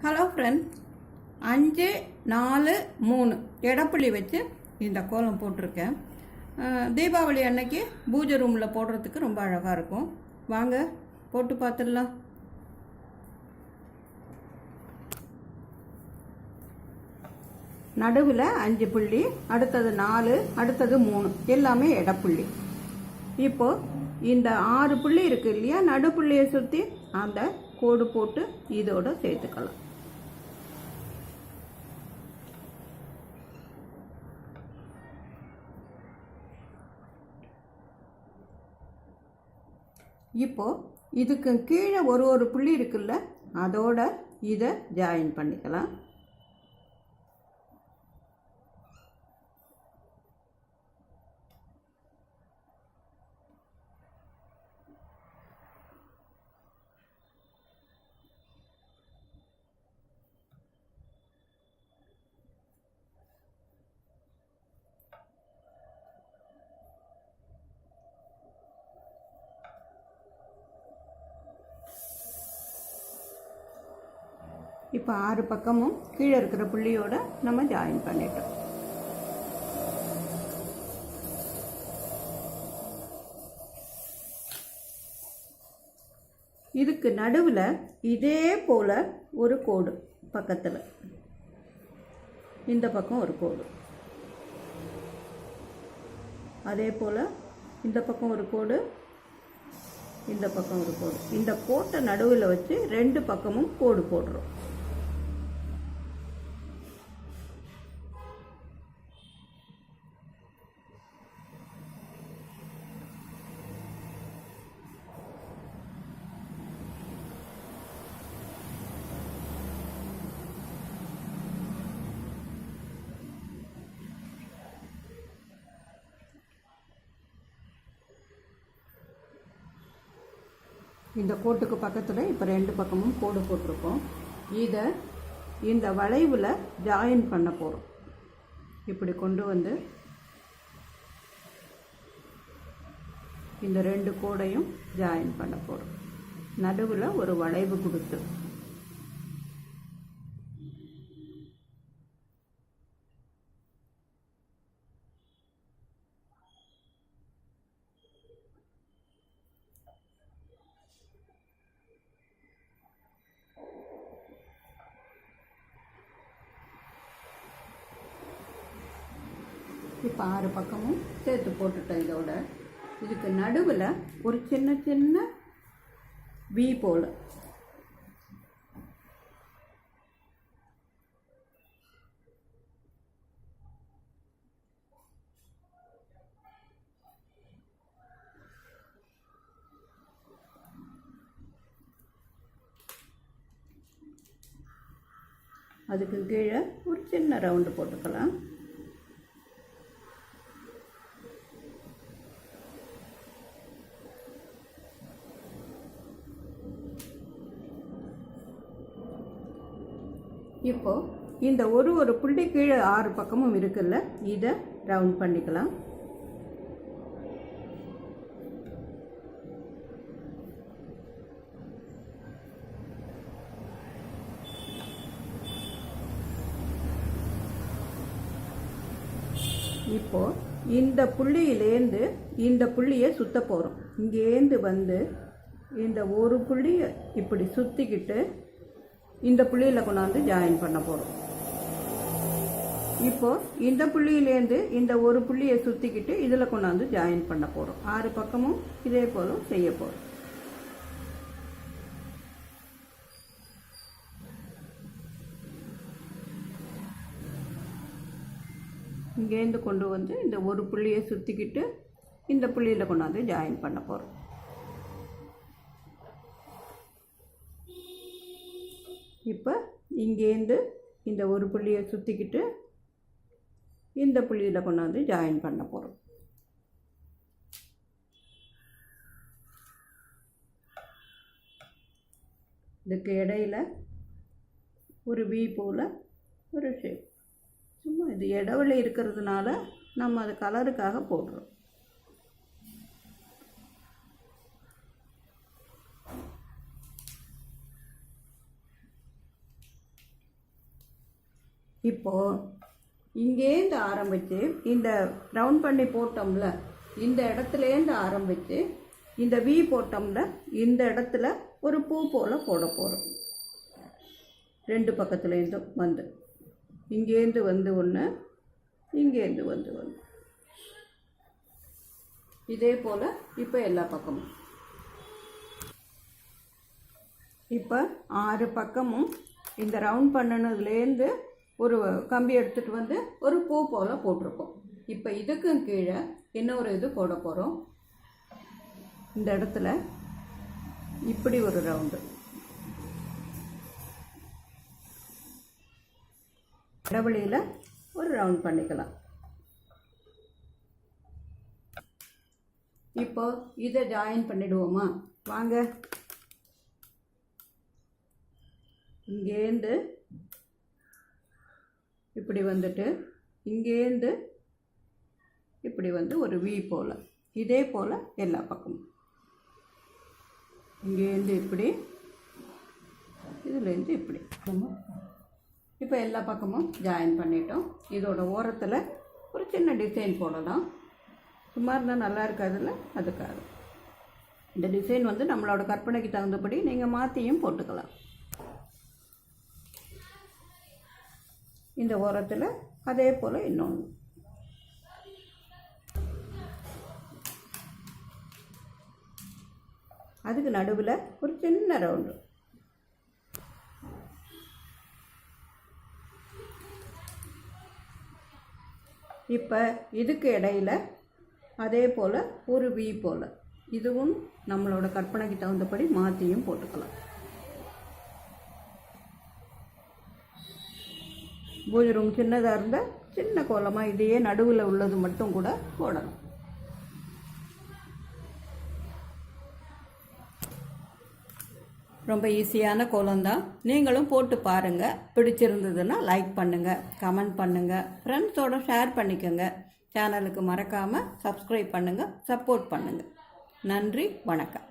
Hello friends, 5 4 3 எடப்புள்ளி வச்சு இந்த கோலம் போட்டிருக்கேன். தீபாவளி அன்னைக்கு பூஜை ரூமில் போடுறதுக்கு ரொம்ப அழகாக இருக்கும். வாங்க போட்டு பார்த்துடலாம். நடுவில் 5 புள்ளி, அடுத்தது 4, அடுத்தது 3, எல்லாமே எடப்புள்ளி. இப்போது இந்த 6 புள்ளி இருக்குது இல்லையா, நடுப்புள்ளியை சுற்றி அந்த கோடு போட்டு இதோட சேர்த்துக்கலாம். இப்போது இதுக்கு கீழே ஒரு புள்ளி இருக்குல்ல, அதோட இதை ஜாயின் பண்ணிக்கலாம். இப்போ 6 பக்கமும் கீழே இருக்கிற புள்ளியோட நம்ம ஜாயின் பண்ணிட்டோம். இதுக்கு நடுவில் இதே போல் ஒரு கோடு, பக்கத்தில் இந்த பக்கம் ஒரு கோடு, அதே போல் இந்த பக்கம் ஒரு கோடு, இந்த பக்கம் ஒரு கோடு. இந்த கோட்டை நடுவில் வச்சு 2 பக்கமும் கோடு போடுறோம். இந்த கோட்டுக்கு பக்கத்தில் இப்போ 2 பக்கமும் கோடு போட்டிருக்கோம். இதை இந்த வளைவில் ஜாயின் பண்ண போகிறோம். இப்படி கொண்டு வந்து இந்த 2 கோடையும் ஜாயின் பண்ண போகிறோம். நடுவில் ஒரு வளைவு கொடுத்து இப்போ 6 பக்கமும் சேர்த்து போட்டுட்டேன். இதோட இதுக்கு நடுவில் ஒரு சின்ன சின்ன வி போல் அதுக்கு கீழே ஒரு சின்ன ரவுண்டு போட்டுக்கலாம். இப்போ இந்த ஒரு புள்ளி கீழே 6 பக்கமும் இருக்குல்ல, இதை ரவுண்ட் பண்ணிக்கலாம். இப்போ இந்த புள்ளியிலேருந்து இந்த புள்ளியை சுத்த போகிறோம். இங்கேருந்து வந்து இந்த ஒரு புள்ளியை இப்படி சுற்றிக்கிட்டு இந்த புள்ளியில் கொண்டாந்து ஜாயின் பண்ண போகிறோம். இப்போது இந்த புள்ளியிலேருந்து இந்த ஒரு புள்ளியை சுற்றிக்கிட்டு இதில் கொண்டாந்து ஜாயின் பண்ண போகிறோம். 6 பக்கமும் இதே போல் செய்ய போகிறோம். இங்கேருந்து கொண்டு வந்து இந்த ஒரு புள்ளியை சுற்றிக்கிட்டு இந்த புள்ளியில் கொண்டாந்து ஜாயின் பண்ண போகிறோம். இப்போ இங்கேருந்து இந்த ஒரு புள்ளியை சுற்றிக்கிட்டு இந்த புள்ளியில் கொண்டாந்து ஜாயின் பண்ண போகிறோம். இதுக்கு இடையில் ஒரு வி போல் ஒரு ஷேப், சும்மா இது இடைவெளி இருக்கிறதுனால நம்ம அது கலருக்காக போடுறோம். இப்போது இங்கேருந்து ஆரம்பித்து இந்த ரவுண்ட் பண்ணி போட்டோம்ல, இந்த இடத்துலேருந்து ஆரம்பித்து இந்த வி போட்டோம்ல, இந்த இடத்துல ஒரு பூ போல் போட போகிறோம். 2 பக்கத்துலேருந்தும் வந்து இங்கேருந்து வந்து ஒன்று, இங்கேருந்து வந்து ஒன்று, இதே போல் இப்போ எல்லா பக்கமும். இப்போ 6 பக்கமும் இந்த ரவுண்ட் பண்ணினதுலேருந்து ஒரு கம்பி எடுத்துகிட்டு வந்து ஒரு பூ போல் போட்டிருக்கோம். இப்போ இதுக்கும் கீழே இன்னொரு இது போட போகிறோம். இந்த இடத்துல இப்படி ஒரு ரவுண்டு, இடைவெளியில் ஒரு ரவுண்ட் பண்ணிக்கலாம். இப்போ இதை ஜாயின் பண்ணிடுவோமா? வாங்க. இங்கேருந்து இப்படி வந்துட்டு இங்கேருந்து இப்படி வந்து ஒரு வி போல், இதே போல் எல்லா பக்கமும். இங்கேருந்து இப்படி, இதுலேருந்து இப்படி. இப்போ எல்லா பக்கமும் ஜாயின் பண்ணிட்டோம். இதோட ஓரத்தில் ஒரு சின்ன டிசைன் போடலாம். சும்மா இருந்தால் நல்லா இருக்காதுல்ல, அதுக்காக. இந்த டிசைன் வந்து நம்மளோட கற்பனைக்கு தகுந்தபடி நீங்கள் மாற்றியும் போட்டுக்கலாம். இந்த ஓரத்தில் அதே போல் இன்னொன்று. அதுக்கு நடுவில் ஒரு சின்ன ரவுண்டு. இப்போ இதுக்கு இடையில் அதே போல் ஒரு வி போல், இதுவும் நம்மளோட கற்பனைக்கு தகுந்தபடி மாற்றியும் போட்டுக்கலாம். பூஜை ரூம் சின்னதாக இருந்தால் சின்ன கோலமாக இதையே நடுவில் உள்ளது மட்டும் கூட போடலாம். ரொம்ப ஈஸியான கோலம்தான். நீங்களும் போட்டு பாருங்கள். பிடிச்சிருந்ததுன்னா லைக் பண்ணுங்கள், கமெண்ட் பண்ணுங்கள், ஃப்ரெண்ட்ஸோடு ஷேர் பண்ணிக்கோங்க. சேனலுக்கு மறக்காமல் சப்ஸ்கிரைப் பண்ணுங்கள், சப்போர்ட் பண்ணுங்கள். நன்றி, வணக்கம்.